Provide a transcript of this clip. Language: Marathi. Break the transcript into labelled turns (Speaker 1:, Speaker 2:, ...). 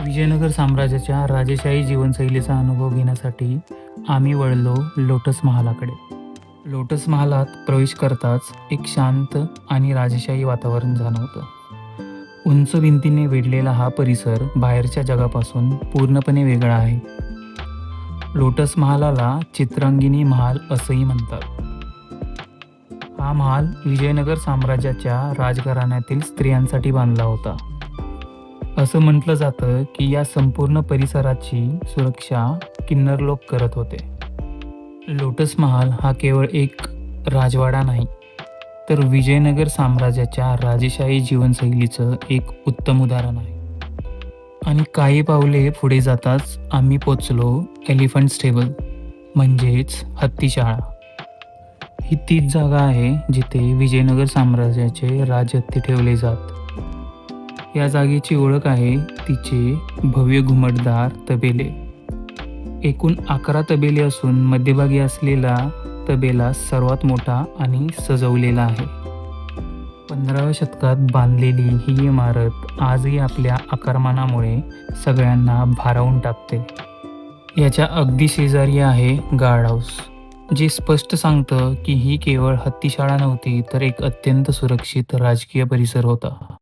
Speaker 1: विजयनगर साम्राज्याच्या राजेशाही जीवनशैलीचा अनुभव घेण्यासाठी आम्ही वळलो लोटस महालाकडे. लोटस महालात प्रवेश करताच एक शांत आणि राजेशाही वातावरण जाणवतं. उंच भिंतीने वेढलेला हा परिसर बाहेरच्या जगापासून पूर्णपणे वेगळा आहे. लोटस महालाला चित्रांगिनी महाल असंही म्हणतात. हा महाल विजयनगर साम्राज्याच्या राजघराण्यातील स्त्रियांसाठी बांधला होता. असं म्हटलं जातं की या संपूर्ण परिसराची सुरक्षा किन्नर लोक करत होते. लोटस महाल हा केवळ एक राजवाडा नाही, तर विजयनगर साम्राज्याच्या राजेशाही जीवनशैलीचं एक उत्तम उदाहरण आहे. आणि काही पावले पुढे जाताच आम्ही पोचलो एलिफंट स्टेबल, म्हणजेच हत्तीशाळा. ही तीच जागा आहे जिथे विजयनगर साम्राज्याचे राजहत्ती ठेवले जात. या जागेची ओळख आहे तिचे भव्य घुमटदार तबेले. एकूण 11 तबेले असून मध्यभागी असलेला तबेला सर्वात मोठा आणि सजवलेला आहे. 15व्या शतकात बांधलेली ही इमारत आजही आपल्या आकारमानामुळे सगळ्यांना भारावून टाकते. याच्या अगदी शेजारी आहे गार्ड हाऊस, जे स्पष्ट सांगतं की ही केवळ हत्तीशाळा नव्हती, तर एक अत्यंत सुरक्षित राजकीय परिसर होता.